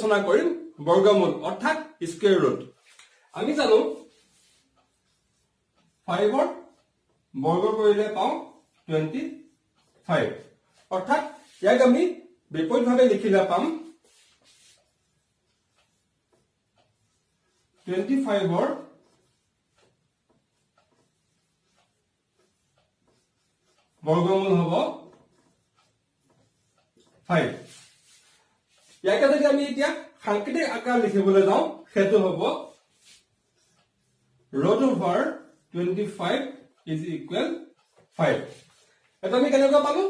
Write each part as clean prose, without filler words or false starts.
আলোচনা কৰিম বৰ্গমূল অৰ্থাৎ স্কয়াৰ ৰুট আমি জানো 5 ৰ বৰ্গ কৰিলে পাও 25 অৰ্থাৎ ইয়াক আমি বিপৰীতভাৱে লিখিলে পাম 25 ৰ বৰ্গমূল হ'ব 5 ইয়াকে যদি আমি এতিয়া সাংকেতিক আকাৰ লিখিবলৈ যাওঁ হেতু হ'ব root over 25 is equal 5 এটা আমি কেনেকৈ পালো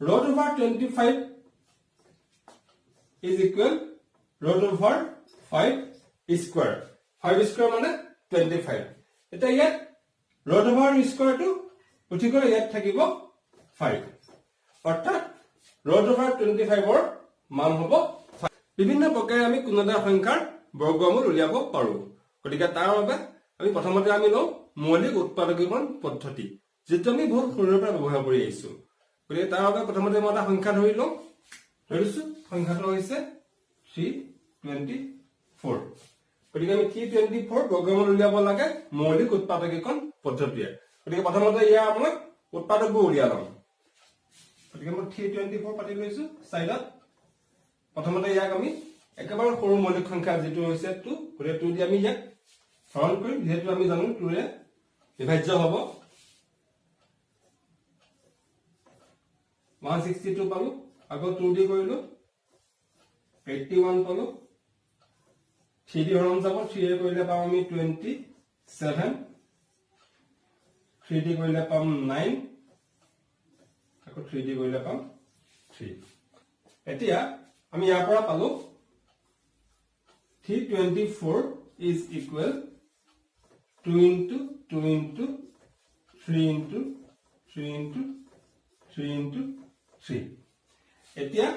root over 25 is equal root over 5 square 5 square মানে 25 এটা ইয়াত root over square টো উঠি গলে ইয়াত থাকিব 5 অৰ্থাৎ root over 25 ৰ মান হ'ব 5 বিভিন্ন প্ৰকাৰে আমি কোনো এটা সংখ্যাৰ বৰ্গমূল উলিয়াব পাৰো গতিকে তাৰ বাবে আমি প্ৰথমতে আমি লওঁ মৌলিক উৎপাদকীকৰণ পদ্ধতি যেটো আমি বহুত সৰুৰে পৰা ব্যৱহাৰ কৰি আহিছো গতিকে তাৰ বাবে প্ৰথমতে মই এটা সংখ্যা ধৰি লওঁ ধৰিছো সংখ্যাটো হৈছে 324 গতিকে আমি 324 বৰ্গমূল উলিয়াব লাগে মৌলিক উৎপাদকীকৰণ পদ্ধতিয়ে গতিকে প্ৰথমতে ইয়া মই উৎপাদকবোৰ উলিয়াম গতিকে মই 324 পাতি লৈছো সাইডত প্ৰথমতে ইয়াক আমি একেবাৰে সৰু মৌলিক সংখ্যা যেটো হৈছে 2 গতিকে 2 দি আমি ইয়াক হৰণ কৰিম যেটো আমি জানো 2 ৰে বিভাজ্য হ'ব 162 পালো আকৌ 2 দি কৰিলো 81 পালো 3 দি হৰণ যাব 3 ৰে কৰিলে পাম আমি 27 3 দি কৰিলে পাম 9 আকৌ 3 দি কৰিলে পাম 3 এতিয়া আমি ইয়াৰ পৰা পালো 324 is equal 2 into 2 into 3 into 3 into 3 into 3 এতিয়া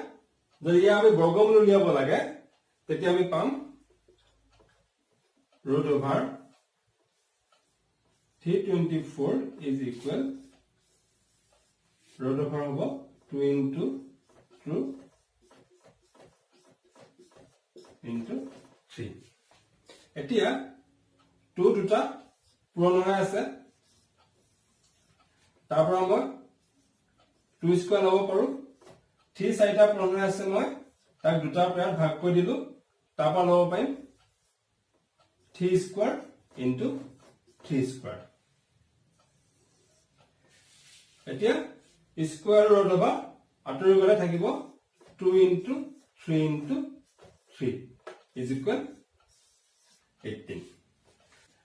যদি আমি বৰ্গমূল উলিয়াব লাগে তেতিয়া আমি পাম root over 324 is equal root over হ'ব 2 into 2 into 3 এতিয়া 2 দুটা পূৰণ হৈ আছে তাৰ পৰা মই 2 স্কয়াৰ লব পাৰো 3 চাৰিটা পূৰণ হৈ আছে মই তাক দুটা পৰা ভাগ কৰি দিলো তাৰ পৰা লব পাৰিম 3 স্কয়াৰ into 3 স্কয়াৰ এতিয়া স্কয়াৰ ৰুট হ'ব আঁতৰি গলে থাকিব 2 into 3 into 3 is equal 18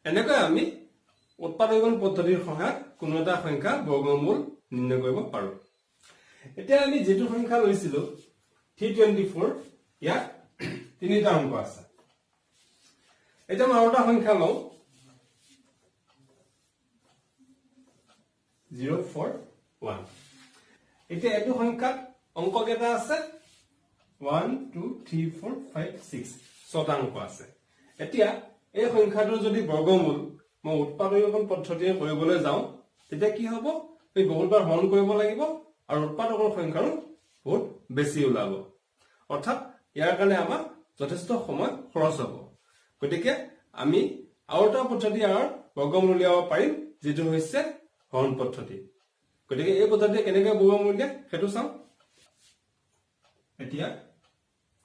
এনেকৈ আমি উৎপাদকীকৰণ পদ্ধতিৰ সহায়ত কোনো এটা সংখ্যা বৰ্গমূল নিৰ্ণয় কৰিব পাৰো এতিয়া আমি যেটো সংখ্যা লৈছিলো 324 ইয়াত তিনিটা অংক আছে এটা মই আৰু এটা সংখ্যা লওঁ 041 এতিয়া এটো সংখ্যাত অংক কেইটা আছে 1 2 3 4 5 6 ছটা অংক আছে এতিয়া এই সংখ্যাটো যদি বৰ্গমূল মই উৎপাদকীকৰণ পদ্ধতিৰে কৰিবলৈ যাওঁ তেতিয়া কি হ'ব এই বহুতবাৰ হৰণ কৰিব লাগিব আৰু উৎপাদকৰ সংখ্যাটো বহুত বেছি ওলাব অৰ্থাৎ ইয়াৰ কাৰণে আমাৰ যথেষ্ট সময় খৰচ হ'ব গতিকে আমি আৰু এটা পদ্ধতি আৰু বৰ্গমূল উলিয়াব পাৰিম যেটো হৈছে হৰণ পদ্ধতি গতিকে এই পদ্ধতিৰে কেনেকৈ বৰ্গমূল উলিয়ায় হেতু চাওঁ এতিয়া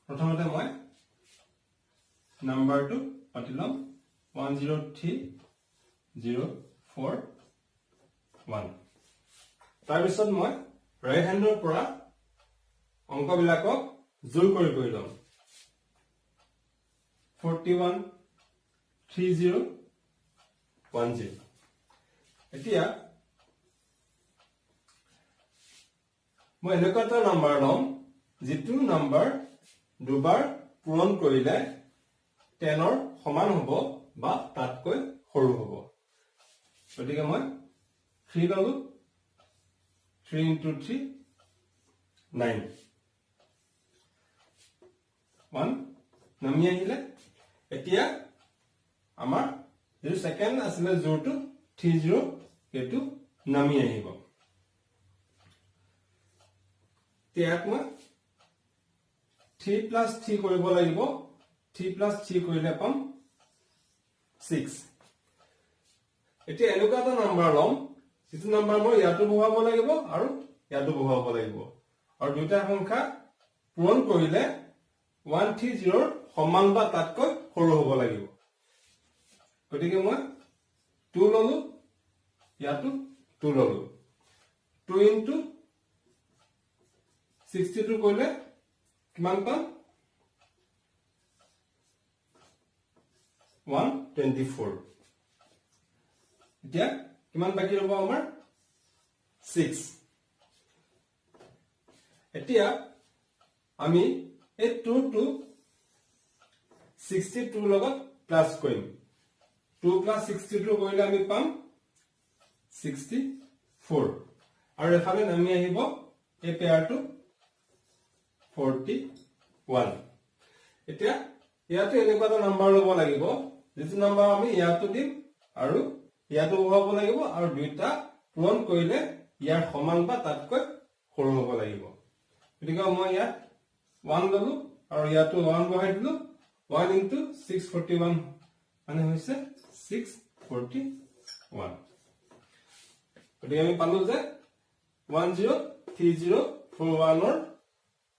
প্ৰথমতে মই নাম্বাৰটো পাতি লম 103041 তাৰ পিছত মই ৰাইট হেণ্ডৰ পৰা অংকবিলাকক যোগ কৰি লম 413010 এতিয়া মই এনেকুৱা এটা নাম্বাৰ লম যেটো নাম্বাৰ দুবাৰ পূৰণ কৰিলে 10 ৰ সমান হ'ব বা তাতকৈ সৰু হ'ব গতিকে মই 3 ললো 3 into 3 9 1 নামি আহিলে এতিয়া আমাৰ যেটো সেকেন্ড আছিল জোৰটো 30 এটো নামি আহিব ইয়াত মই 3 plus 3 কৰিব লাগিব 3 plus 3 কৰিলে পাম 6 এতিয়া এনেকুৱা এটা নম্বৰ লম যিটো নম্বৰ মই ইয়াতো বহাব লাগিব আৰু ইয়াতো বহাব লাগিব আৰু দুটা সংখ্যা পূৰণ কৰিলে 130 ৰ সমান বা তাতকৈ সৰু হ'ব লাগিব গতিকে মই 2 ললো ইয়াতো 2 ললো 2 into 62 কৰিলে কিমান পাম 124 এতিয়া কিমান বাকি ৰব আমাৰ 6 এতিয়া আমি এই 2 টু 62 লগত প্লাস কৰিম 2 plus 62 কৰিলে আমি পাম 64 আৰু এফালে নামি আহিব এই পেয়াৰটো 41 এতিয়া ইয়াতে এনেকুৱা এটা নম্বৰ লব লাগিব যেটো নম্বৰ আমি ইয়াতো দিম আৰু ইয়াতো বহাব লাগিব আৰু দুইটা পূৰণ কৰিলে ইয়াৰ সমান বা তাতকৈ সৰু হ'ব লাগিব গতিকে মই ইয়াত 1 ললো আৰু ইয়াতো 1 বহাই দিলো 1 into 641 মানে হৈছে 641 গতিকে আমি পালো যে 103041 ৰ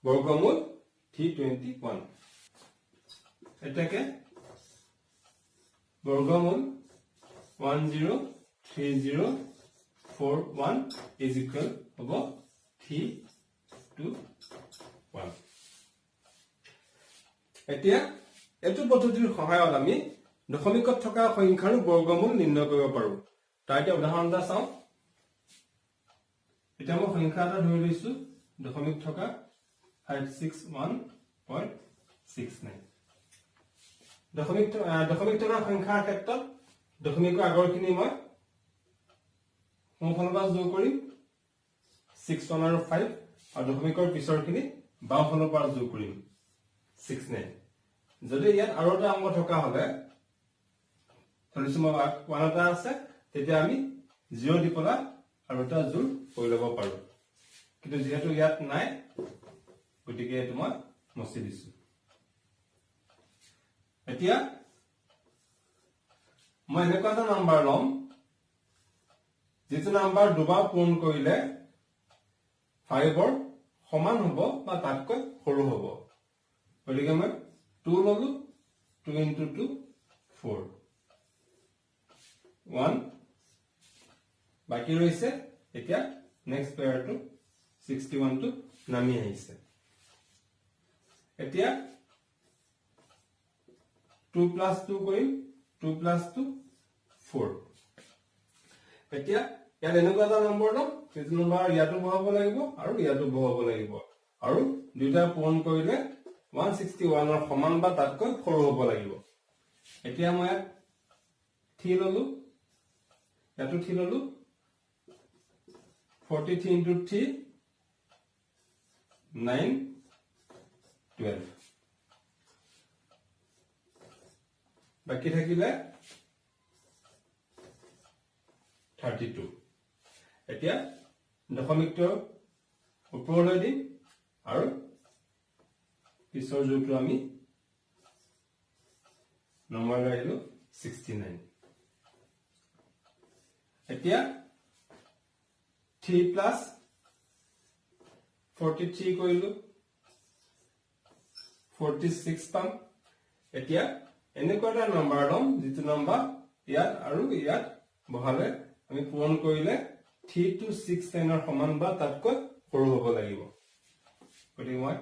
বৰ্গমূল 321 এটাকে বৰ্গমূল 103041 is equal হ'ব 321 এতিয়া এটো পদ্ধতিৰ সহায়ত আমি দশমিকত থকা সংখ্যাৰ বৰ্গমূল নিৰ্ণয় কৰিব পাৰো তাৰ এটা উদাহৰণ এটা চাও এটা মই সংখ্যা এটা ধৰি লৈছো দশমিক থকা 561.69 দশমিক থকা সংখ্যাৰ ক্ষেত্ৰত দশমিকৰ আগৰখিনি মই সোঁফালৰ পৰা যোগ কৰিম 61 আৰু 5 আৰু দশমিকৰ পিছৰখিনি বাওঁফালৰ পৰা যোগ কৰিম 69 যদি ইয়াত আৰু এটা অংক থকা হলে ধৰিছো মই 1 এটা আছে তেতিয়া আমি 0 দি পলা আৰু এটা যোগ কৰি লব পাৰো কিন্তু যেহেতু ইয়াত নাই গতিকে এটো মই মচি দিছো এতিয়া মই এনেকুৱা এটা নম্বৰ লম যেটো নম্বৰ দুবাৰ পূৰণ কৰিলে 5 ৰ সমান হ'ব বা তাতকৈ সৰু হ'ব গতিকে মই 2 ললো 2 into 2 4 1 বাকি ৰৈছে এতিয়া নেক্সট পেয়াৰটো 61 টো নামি আহিছে এতিয়া 2 plus 2 কৰিম 2 plus 2 4 এতিয়া ইয়াত এনেকুৱা এটা নম্বৰ লম যেটো নম্বৰ ইয়াতো বহাব লাগিব আৰু ইয়াতো বহাব লাগিব আৰু দুইটা পূৰণ কৰিলে 161 ৰ সমান বা তাতকৈ সৰু হ'ব লাগিব এতিয়া মই 3 ললো ইয়াতো 3 ললো 43 into 3 9 12 বাকি থাকিলে 32 এতিয়া দশমিকটো ওপৰলৈ দিম আৰু পিছৰ যোগটো আমি নম্বৰ লাইলো 69 এতিয়া 3 plus 43 কৰিলো 46 পাম এতিয়া এনেকুৱা এটা নম্বৰ লম যেটো নম্বৰ ইয়াত আৰু ইয়াত বহালে আমি পূৰণ কৰিলে 3 to 6 ৰ সমান বা তাতকৈ সৰু হ'ব লাগিব গতিকে মই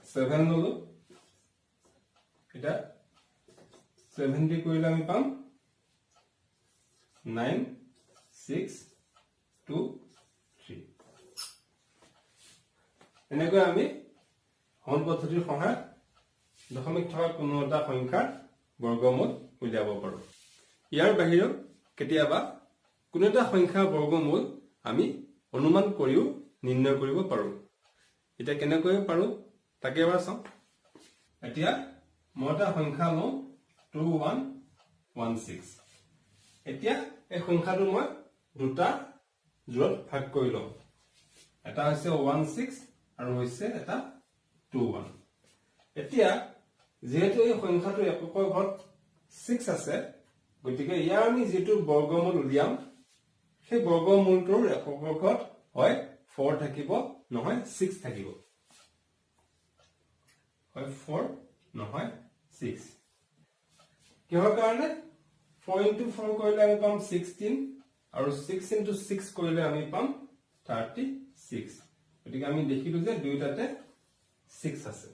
7 ললো এটা 70 কৰিলে আমি পাম 9 6 2 3 এনেকৈ আমি হৰণ পদ্ধতিৰ সহায়ত দশমিক থকা কোনো এটা সংখ্যাৰ বৰ্গমূল উলিয়াব পাৰো ইয়াৰ বাহিৰেও কেতিয়াবা কোনো এটা সংখ্যাৰ বৰ্গমূল আমি অনুমান কৰিও নিৰ্ণয় কৰিব পাৰো এটা কেনেকৈ পাৰো তাকে এবাৰ চাও এতিয়া মই এটা সংখ্যা লওঁ 2116 এতিয়া এই সংখ্যাটো মই দুটা জোৰত ভাগ কৰি লওঁ এটা হৈছে 16 আৰু হৈছে এটা 21 এতিয়া যেহেতু এই সংখ্যাটো এককৰ ঘৰত 6 আছে গতিকে ইয়াৰ আমি যেটো বৰ্গমূল উলিয়াম সেই বৰ্গমূলটোৰ এককৰ ঘৰত হয় 4 থাকিব নহয় 6 থাকিব হয় 4 নহয় 6 কিহৰ কাৰণে 4 into 4 কৰিলে আমি পাম 16 আৰু 6 into 6 কৰিলে আমি পাম 36 গতিকে আমি দেখিলো যে দুইটাতে 6 আছে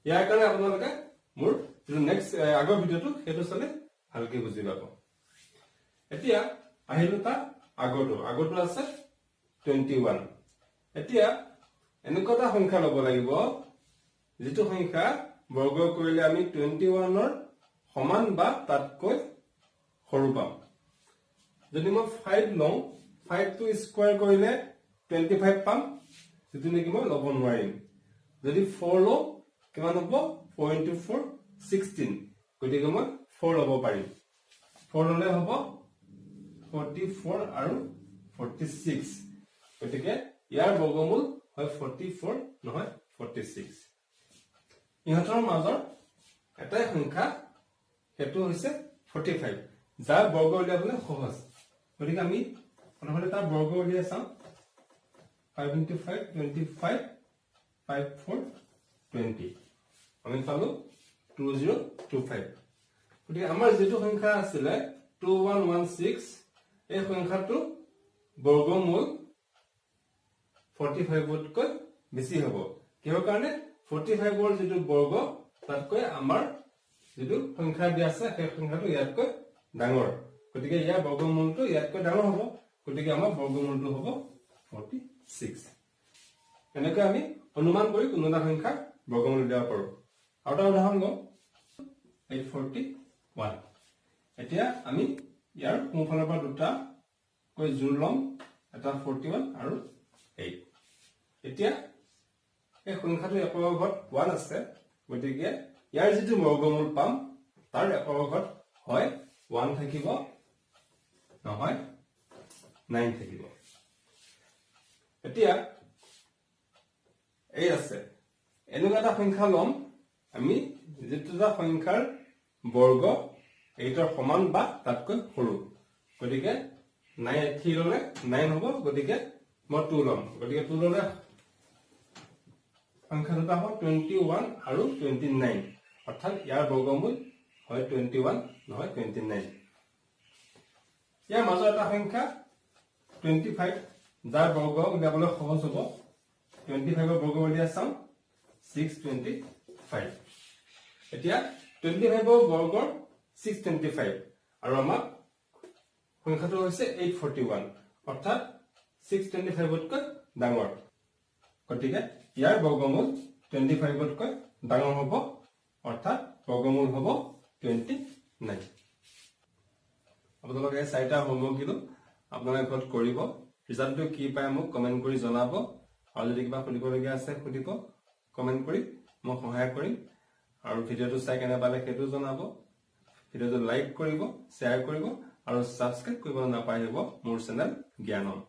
ইয়াৰ কাৰণে আপোনালোকে মোৰ যে নেক্সট আগৰ ভিডিওটো হেতু চালে ভালকৈ বুজি পাব এতিয়া আহিলো তা আগৰটো আছে 21 এতিয়া এনেকুৱা সংখ্যা লব লাগিব যেটো সংখ্যা বৰ্গ কৰিলে আমি 21 ৰ সমান বা তাতকৈ সৰু পাম যদি মই 5 লওঁ 5 টো স্কয়াৰ কৰিলে 25 পাম যেটো নেকি মই লব নোৱাৰিম যদি 4 লওঁ কিমান হ'ব 4 into 4 16 গতিকে মই 4 লব পাৰিম 4 ললে হ'ব 44 আৰু 46 গতিকে ইয়াৰ বৰ্গমূল হয় 44 নহয় 46 ইহঁতৰ মাজৰ এটাই সংখ্যা হেতু হৈছে 45 যাৰ বৰ্গ উলিয়াবলৈ সহজ গতিকে আমি প্ৰথমতে তাৰ বৰ্গ উলিয়াই চাম 5 into 5 25 5 4 20 আমি পালো 2025 গতিকে আমাৰ যেটো সংখ্যা আছিল 2116 এই সংখ্যাটো বৰ্গমূল 45 তকৈ বেছি হ'ব কিহৰ কাৰণে 45 ৰ যেটো বৰ্গ তাতকৈ আমাৰ যেটো সংখ্যা দিয়া আছে সেই সংখ্যাটো ইয়াতকৈ ডাঙৰ গতিকে ইয়াৰ বৰ্গমূলটো ইয়াতকৈ ডাঙৰ হ'ব গতিকে আমাৰ বৰ্গমূলটো হ'ব 46 এনেকৈ আমি অনুমান কৰি কোনো এটা সংখ্যা বৰ্গমূল উলিয়াব পাৰো আৰু এটা উদাহৰণ লওঁ 841 এতিয়া আমি ইয়াৰ সোঁফালৰ পৰা দুটা কৈ জোৰ লম এটা 41 আৰু 8 এতিয়া এই সংখ্যাটো একৰ ঘৰত 1 আছে গতিকে ইয়াৰ যেটো বৰ্গমূল পাম তাৰ একৰ ঘৰত হয় 1 থাকিব নহয় 9 থাকিব এতিয়া এই আছে এনেকুৱা এটা সংখ্যা লম আমি যেটোটা সংখ্যাৰ বৰ্গ এইটাৰ সমান বা তাতকৈ সৰু গতিকে 9 3 ললে 9 হ'ব গতিকে মই 2 লম গতিকে 2 ললে সংখ্যা দুটা হ'ব 21 আৰু 29 অৰ্থাৎ ইয়াৰ বৰ্গমূল হয় 21 নহয় 29 ইয়াৰ মাজৰ এটা সংখ্যা 25 যাৰ বৰ্গ উলিয়াবলৈ সহজ হ'ব 25 ৰ বৰ্গ উলিয়াই চাম 625 এতিয়া 25 ৰ বৰ্গৰ 625 আৰু আমাৰ সংখ্যাটো হৈছে 841 অৰ্থাৎ 625 তকৈ ডাঙৰ গতিকে ইয়াৰ বৰ্গমূল 25 তকৈ ডাঙৰ হ'ব অৰ্থাৎ বৰ্গমূল হ'ব 29 আপোনালোকে চাৰিটা হোমৱৰ্ক দিলো আপোনালোকে ঘৰত কৰিব ৰিজাল্টটো কি পায় মোক কমেন্ট কৰি জনাব আৰু যদি কিবা সুধিবলগীয়া আছে সুধিব কমেন্ট কৰি মই সহায় কৰিম আৰু ভিডিওটো চাই কেনে পালে সেইটো জনাব ভিডিওটো লাইক কৰিব শ্বেয়াৰ কৰিব আৰু সাবস্ক্ৰাইব কৰিব নাপাহৰিব মোৰ চেনেল জ্ঞানম